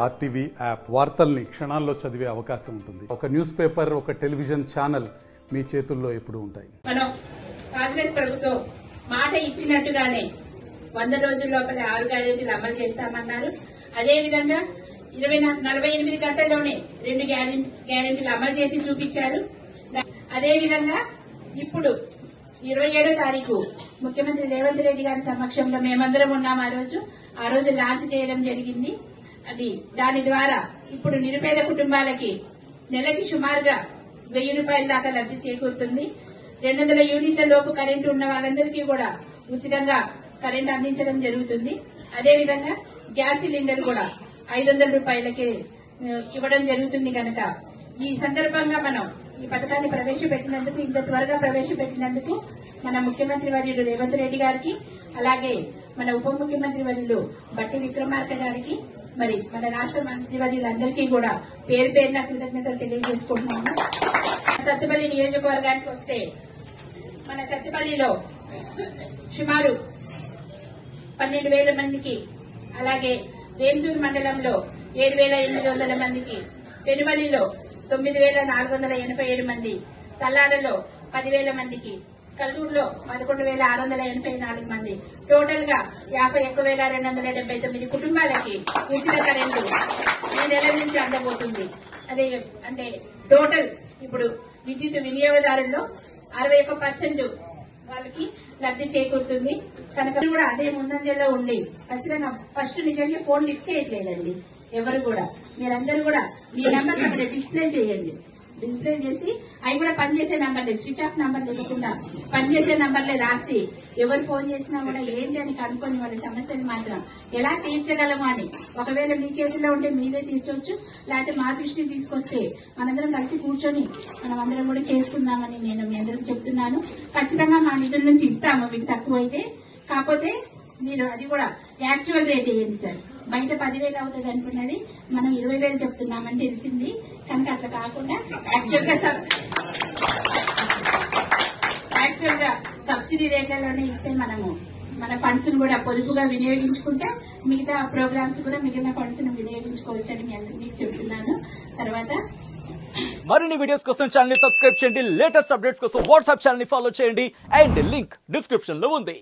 RTV app వార్తల్ని క్షణాల్లో చదివే అవకాశం ఉంటుంది. ఒక న్యూస్ పేపర్, ఒక టెలివిజన్ ఛానల్ మీ చేతుల్లో ఎప్పుడూ ఉంటాయి. మనం కాంగ్రెస్ ప్రభుత్వం మాట ఇచ్చినట్టుగానే 100 రోజుల లోపల 6 గ్యారెంటీలు అమలు చేస్తామన్నారు. అదేవిధంగా 48 గంటల్లోనే 2 గ్యారెంటీలు అమలు చేసి చూపించారు. అదేవిధంగా ఇప్పుడు 27వ తారీఖు ముఖ్యమంత్రి రేవంత్ రెడ్డి గారి సమక్షంలో మేమందరం ఉన్నాం. ఆ రోజు లాంచ్ చేయడం జరిగింది. దాని ద్వారా ఇప్పుడు నిరుపేద కుటుంబాలకి నెలకి సుమారుగా 1000 రూపాయల దాకా లబ్ది చేకూరుతుంది. 200 యూనిట్ల లోపు కరెంటు ఉన్న వాళ్ళందరికీ కూడా ఉచితంగా కరెంటు అందించడం జరుగుతుంది. అదేవిధంగా గ్యాస్ సిలిండర్ కూడా 500 రూపాయలకే ఇవ్వడం జరుగుతుంది. కనుక ఈ సందర్భంగా మనం ఈ పథకాన్ని ప్రవేశపెట్టినందుకు, ఇంత త్వరగా ప్రవేశపెట్టినందుకు మన ముఖ్యమంత్రి వర్యులు రేవంత్ రెడ్డి గారికి, అలాగే మన ఉప ముఖ్యమంత్రి వర్యులు బట్టి విక్రమార్క గారికి, మరి మన రాష్ట్ర మంత్రి వర్యులందరికీ కూడా పేరు పేరున కృతజ్ఞతలు తెలియజేసుకుంటున్నాము. సత్తుపల్లి నియోజకవర్గానికి వస్తే మన సత్తుపల్లిలో సుమారు 12,000 మందికి, అలాగే వేంసూరు మండలంలో 7,800 మందికి, పెనుమల్లిలో 9,487 మంది, తల్లాడలో 10,000 మందికి, కల్లూరులో 11,684 మంది, టోటల్ గా 51,279 కుటుంబాలకి ఉచిత కరెంటు ఈ నెల నుంచి అందబోతుంది. అదే అంటే టోటల్ ఇప్పుడు విద్యుత్ వినియోగదారుల్లో 61% వాళ్ళకి లబ్ది చేకూరుతుంది. కనుక కూడా అదే ముందంజల్లో ఉండి ఖచ్చితంగా ఫస్ట్ నిజంగా ఫోన్ లిఫ్ట్ చేయట్లేదండి ఎవరు కూడా. మీరందరూ కూడా మీ నంబర్ అక్కడ డిస్ప్లే చేయండి. డిస్ప్లే చేసి అవి కూడా పనిచేసే నంబర్లే, స్విచ్ ఆఫ్ నంబర్ లేకుండా పనిచేసే నంబర్లే రాసి ఎవరు ఫోన్ చేసినా కూడా ఏంటి అని కనుక్కొని వాళ్ళ సమస్యలు మాత్రం ఎలా తీర్చగలము అని, ఒకవేళ మీ చేతిలో ఉంటే మీరే తీర్చవచ్చు, లేకపోతే మా దృష్టికి తీసుకొస్తే మనందరం కలిసి కూర్చొని మనం అందరం కూడా చేసుకుందామని నేను మీ అందరికి చెప్తున్నాను. ఖచ్చితంగా మా నిధుల నుంచి ఇస్తాము మీకు తక్కువైతే. కాకపోతే మీరు అది కూడా యాక్చువల్ రేట్ వేయండి సార్. బయట 10,000 అవుతుంది అనుకున్నది మనం 20,000 చెప్తున్నామని తెలిసింది. కనుక అట్లా కాకుండా యాక్చువల్ గా సబ్సిడీ రేట్లలోనే ఇస్తే మనము మన ఫండ్స్ కూడా పొదుపుగా వినియోగించుకుంటే మిగతా ప్రోగ్రామ్స్ కూడా మిగిలిన ఫండ్స్ ను వినియోగించుకోవచ్చు అని మీకు చెప్తున్నాను. తర్వాత మరిన్ని వీడియోస్ కోసం ఛానల్ ని సబ్స్క్రైబ్ చేయండి. లేటెస్ట్ అప్డేట్స్ కోసం వాట్సాప్ ఛానల్ ని ఫాలో చేయండి. అండ్ లింక్ డిస్క్రిప్షన్ లో ఉంది.